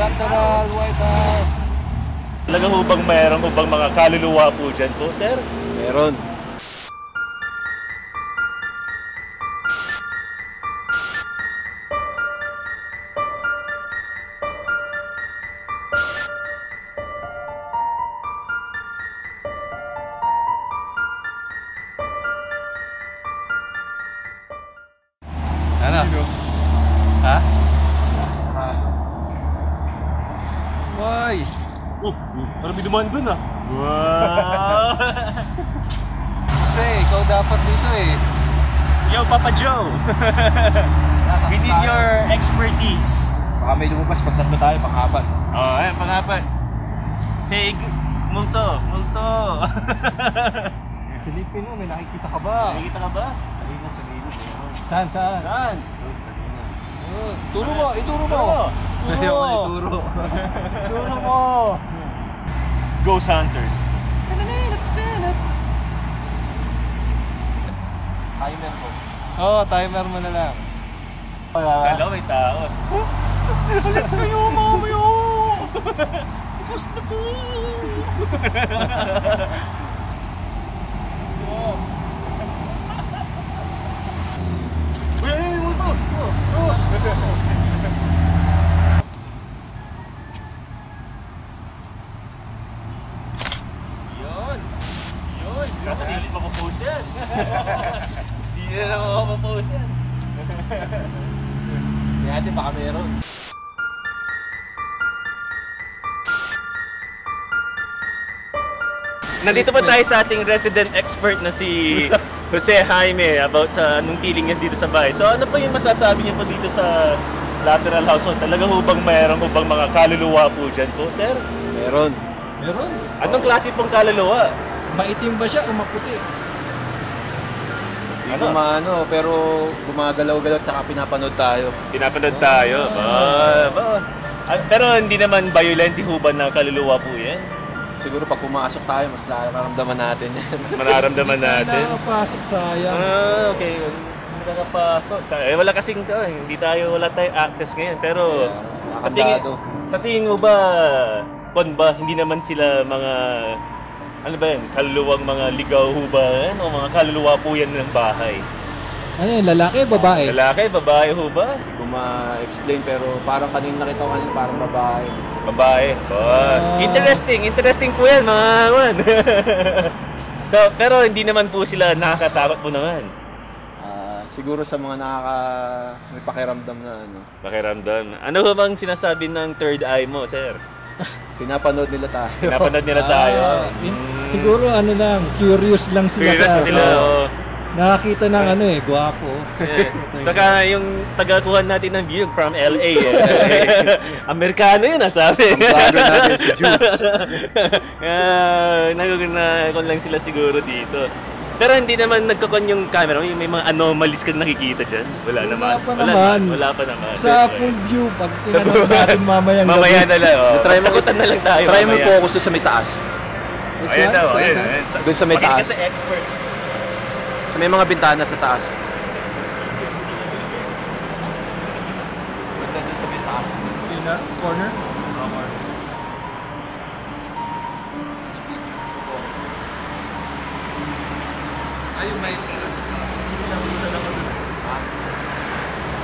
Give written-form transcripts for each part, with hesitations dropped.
Lateral White House. Talagang hubang mayroon hubang mga kaluluwa po dyan po, sir? Meron. Ano? Ha? Why? Parang may dumaan dun ah. Wow! Kasi ikaw dapat dito eh. Yo, Papa Joe! We need your expertise. Baka may lumabas pag tatlo tayo, pang-apat. Oh, ayan, pang-apat. Say, multo, multo. Silipin mo, may nakikita ka ba? Nakikita ka ba? Kanina sa gilid. Saan? Saan? Turo mo, ituro mo. Turo mo. Ituro. Ituro mo. Ghost Hunters. Timer mo. Oo, timer mo na lang. Kala may tao. Halit kayo, mamayo! Bus na po! Uy, ay, multo! Yun! Yun! Kaso di ulit mapapost yan. Di na lang mapapost yan. Hindi baka meron. Nandito po tayo sa ating resident expert na si Jose Jaime about sa anong feeling niya dito sa bahay. So ano po yung masasabi niyo po dito sa lateral household? Talagang hubang mayroon hubang mga kaluluwa po dyan po, sir? Meron. Meron? Anong klase pong kaluluwa? Maitim ba siya o maputi? Hindi Ano? ko maano, pero gumagalaw-galaw tsaka pinapanood tayo. Pinapanood tayo. Pero hindi naman violent huban na kaluluwa po yan. Siguro pag pumasok tayo, mas nararamdaman natin yan. Mas mararamdaman natin. Nakakapasok, sayang. Okay. Hindi nakapasok. Wala kasing to. Wala tayong access ngayon. Pero sa tingin mo ba, hindi naman sila mga, ano ba yan, kaluluwang mga ligaw ho ba yan? O mga kaluluwa po yan ng bahay? Ano yun, lalaki, babae? Lalaki, babae ho ba? Hindi ko ma-explain pero parang kanina nakita ko kanina parang babae. Babae. Interesting po yan mga man. So, pero hindi naman po sila nakakatakot po naman. Siguro sa mga may pakiramdam na ano. Pakiramdam. Ano ba bang sinasabi ng third eye mo, sir? Pinapanood nila tayo. Pinapanood nila tayo. Siguro ano lang, curious lang sila. Curious na sila. Nakakita ng gwapo. Saka yung tagakuhan natin ng view from LA. Amerikano yun, sabi. Vlogger natin si Jules. Nagkakon lang sila siguro dito. Pero hindi naman nagkakon yung camera. May mga anomalies kang nakikita dyan. Wala naman. Wala pa naman. Sa full view, pag tinanong natin mamaya na lang. Try mo takutan na lang tayo. Try mo focus sa may taas. Ayan daw. Doon sa may taas. Kasi expert. So, may mga bintana sa taas. Doon sa may taas. Corner? Ayun, may nabutan ako doon. Ha?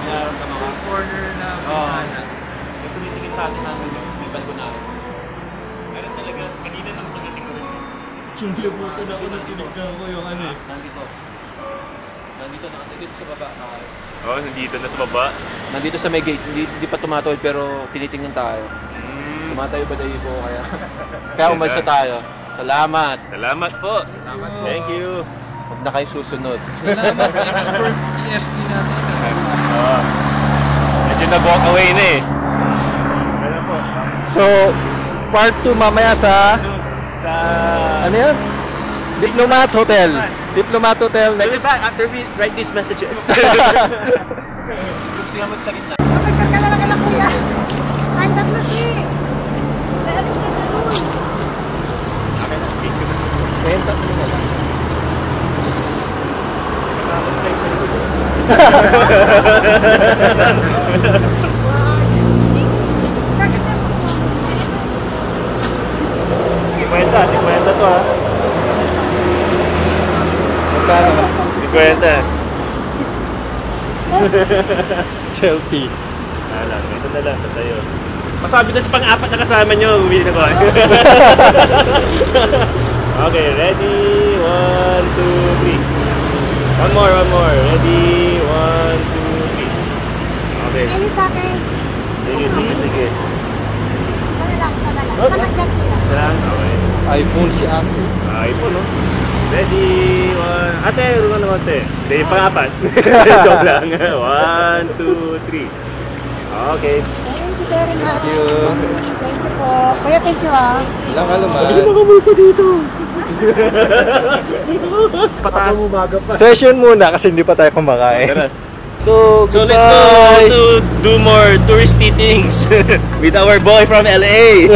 Yung corner na bintana. May tumitingin sa atin namin yung slipan ko namin. Meron talaga. Kanina nang pagdating ko rin. Yung labutan ako na tinignan ko yung Nandito sa baba. Nandito na sa baba. Nandito sa may gate. Hindi pa tumatawid pero tinitingnan tayo. Tumatayo ba tayo po kaya? Kaya umalis na tayo. Salamat. Salamat po. Thank you. Huwag na kayo susunod. Salamat, expert ESP natin. Medyo nag-walk away na eh. Ano po? So, part 2 mamaya sa... Ano yan? Diplomat Hotel. Diplomat Hotel. We'll be back after we write these messages. Gusto naman sa gitna. Magkar ka na lang kala kuya. Ang tatlo si. Dahil ka na doon. Benta ko na lang. Sir, kasi Selfie. Alam, ito na lang, tayo. Masabi na sa pang-apat na kasama nyo, uwi na ko. Okay, ready? 1, 2, 3. One more. Ready? 1, 2, 3. Okay. Ayun sa akin. Sige. Sana lang. Sana dyan lang. Saan? Okay. iPhone si Ate. iPhone, no? Ready? 1. Ate, rungan naman, ate. Hindi, pang-apat. Joke lang. 1, 2, 3. Okay. Thank you very much. Thank you. Thank you po. Kuya, thank you ah. Ilang alaman. Nakamulto dito. Patas. Session muna kasi hindi pa tayo kumakain. Tara. So So let's go to do more touristy things with our boy from LA.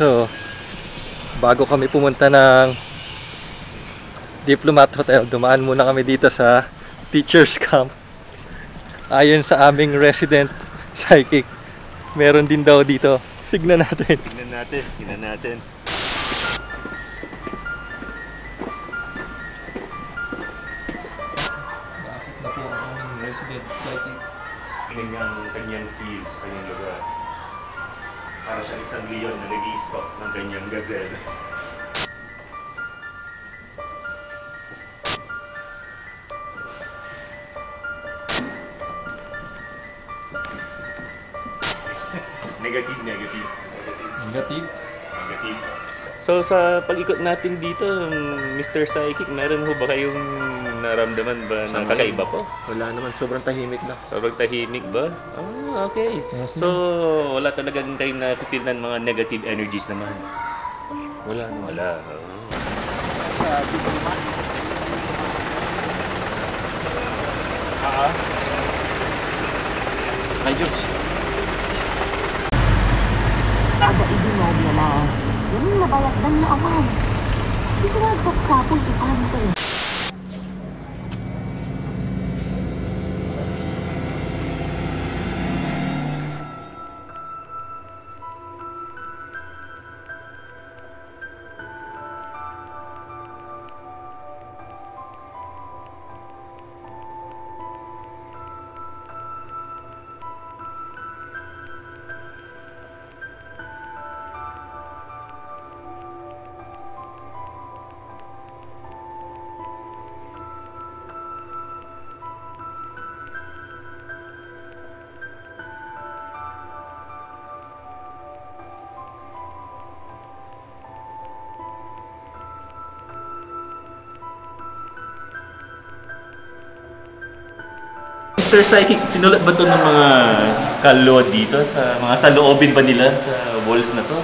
So, bago kami pumunta ng Diplomat Hotel, dumaan muna kami dito sa Teachers Camp. Ayon sa aming resident psychic, meron din daw dito. Tignan natin. Tingnan natin. Bakit na po ang aming resident psychic? Kanyang fields, kanyang lugar. Para siyang isang leon na nag-i-stop ng kanyang gazelle. Negative. So sa pag-ikot natin dito, Mr. Psychic, meron ho ba kayong naramdaman ba na kakaiba po? Wala naman, sobrang tahimik na. Sobrang tahimik ba? Ah, okay. So wala talagang kayong napipil ng mga negative energies naman? Wala naman. Wala. Hi, Jobs. Ada ibu mau dia lah. Ini lah banyak dan ni aman. Itu lah dokter pun dipantai. Mr. Psychic, sinulat ba ito ng mga kaluluwa dito? Sa mga saloobin ba nila sa walls na to?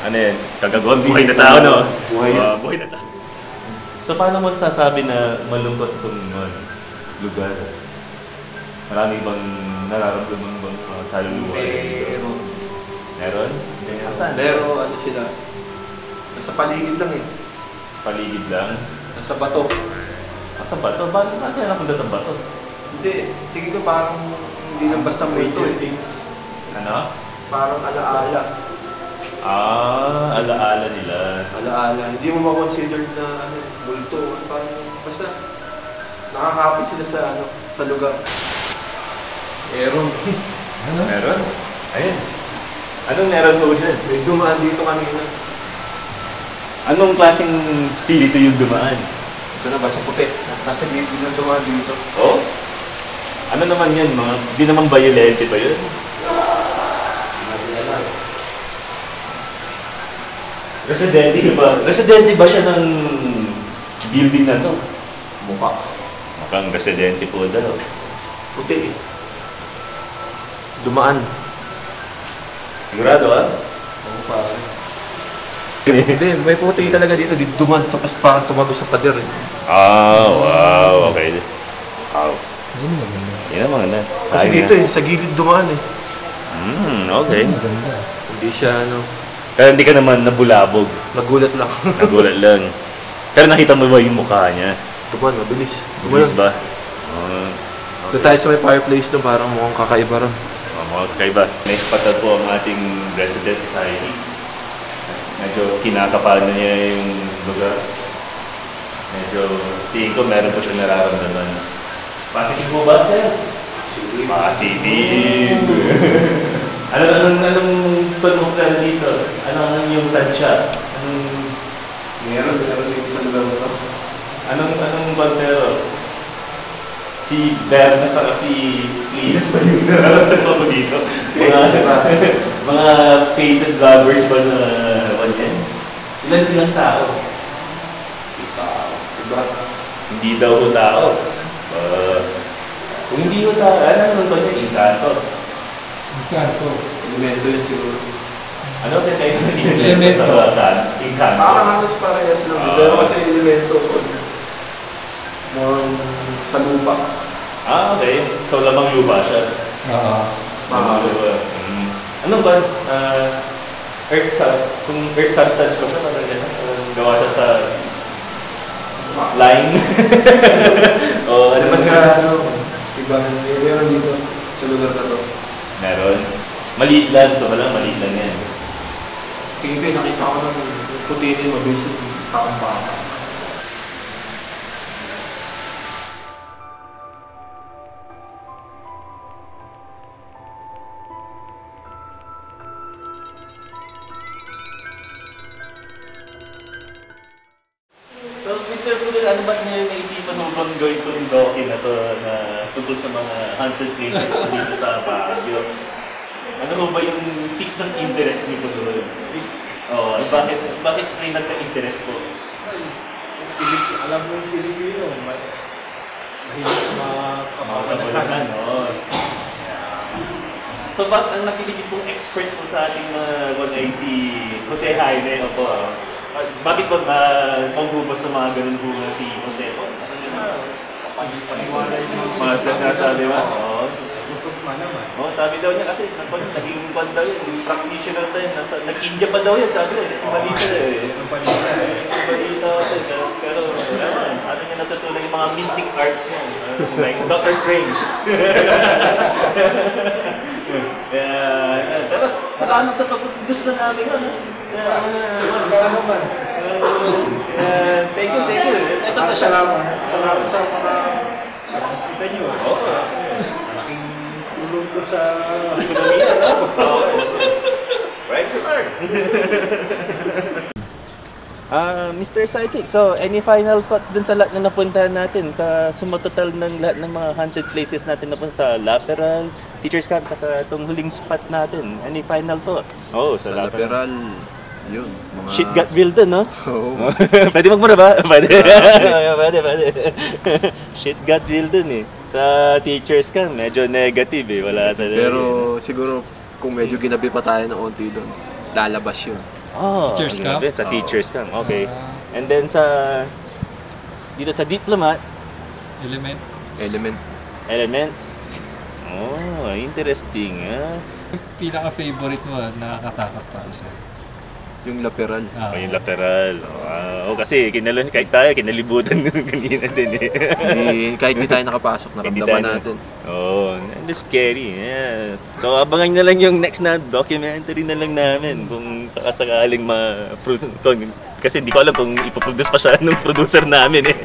Ano yan? Kagagawang buhay na tao, no? Buhay na tao. So paano mo sasabi na malungkot itong lugar? Marami bang nararamdaman bang kaluluwa dito? Meron? Pero ano sila, nasa paligid lang eh. Paligid lang? Nasa bato. Sa bato? Bakit sila napunta sa bato? Hindi, tingin ko parang hindi lang basta multo eh. Ano? Parang alaala. Alaala nila. Alaala. Hindi mo ma-consider na multo. Parang basta nakakapit sila sa sa lugar. Meron. Meron? Ayun. Anong meron po dyan? May dumaan dito kanina. Anong klaseng spirito yung dumaan? Ito na, basta puti. Nasa gilid na dumaan dito. Oh? Ano naman yan? Di naman violente ba yun? Residente ba siya ng building na to? Mukha. Mukhang residente po daw. Puti. Dumaan. Sigurado Oo, pare. Hindi, may puti talaga dito. Dumaan, tapos parang tumabi sa pader. Wow. Okay. Wow. Yun ang maganda. Kasi dito sa gilid dumaan Okay. Hindi siya Pero hindi ka naman nabulabog. nagulat lang. Nagulat lang. Pero nakita mo ba yung mukha niya? Dumaan, mabilis. Bilis ba? Doon tayo sa may fireplace doon, parang mukhang kakaiba rin. Mga kaiba. Na-spot na po ang ating resident society. Medyo kinakapal na niya yung lugar. Medyo tingin ko meron po siya nararamdaman. Positive po ba, sir? Positive! Anong panuklan dito? Anong yung tansya? Meron dito sa lugar mo. Anong bantero? Si Berna sa si Lias ba yung nararamdaman mo dito? Mga fated lovers ba na yan? Ilan silang tao? Iba. Hindi daw ko tao. Kung hindi ko tao, ano ba niya? Inkanto. Elemento yun siguro. Ano ba kayo ng elemento sa batan? Inkanto. Parang halos parehas lang. Pero kasi elemento more sa lupa. Okay. So, lamang lupa siya. Lamang lupa. Ano ba? Kung earth substance ko siya, parang gano'n. Gawa siya sa line. O, ano ba siya? Iba, meron dito sa lugar na to. Meron. Maliit lang. So, maliit lang yan. Tingin ko nakita ko ng puti din, mabilis yung taong baka. So, Mr. Pudel, ano ba niyo naisipan mo bang gawin ko yung docu na to na tungkol sa mga haunted places dito sa Baguio? Ano mo ba yung peak ng interest nito doon? Bakit may nagka-interest po? Alam mo yung Pilipino, mahilig sa mga Kapagalahan, no? So, bakit ang nakiligid pong expert po sa ating ay si Jose Jaime? Bakit ba maghubos sa mga ganun po si Jose po? paniwala yung Mga sinasabi ba? Oo. tutok naman. Sabi daw niya kasi naging kwan daw yun, practitioner daw yun, nag-India pa daw yan, sabi niya, balita eh. Balita pero ano niya natutunan yung mga mystic arts niya, like Doctor Strange. Pero salamat sa gusto namin yun. Thank you. Ito pa siya. Salamat sa mga nakasita nyo. Malaking tulong ko sa ekonomiya. Right to learn. Mr. Psychic, so any final thoughts dun sa lahat na napuntahan natin sa sumatotal ng lahat ng mga haunted places natin napunta sa Laperal, Teachers Camp, saka itong huling spot natin. Any final thoughts? Sa Laperal, yun. Mga... Shit got real dun, no? Oo. Pwede magmura ba? Pwede. Pwede. Shit got real dun eh. Sa Teachers Camp, medyo negative eh. Wala talaga. Pero siguro kung medyo ginabi pa tayo ng onti doon, lalabas yun. Teachers Camp? Sa Teachers Camp, okay. And then dito sa Diplomat, Elements. Oh, interesting. Yung pinaka-favorite mo, nakakatakot para sa'yo. Yung Laperal. Yung lateral. Oo, kasi kahit tayo, kinalibutan kanina din eh. Kahit di tayo nakapasok, naramdaman natin. Oo, that's scary. Yeah. So, abangan na lang yung next na documentary na lang namin kung sakasakaling kasi hindi ko alam kung ipoproduce pa siya ng producer namin eh.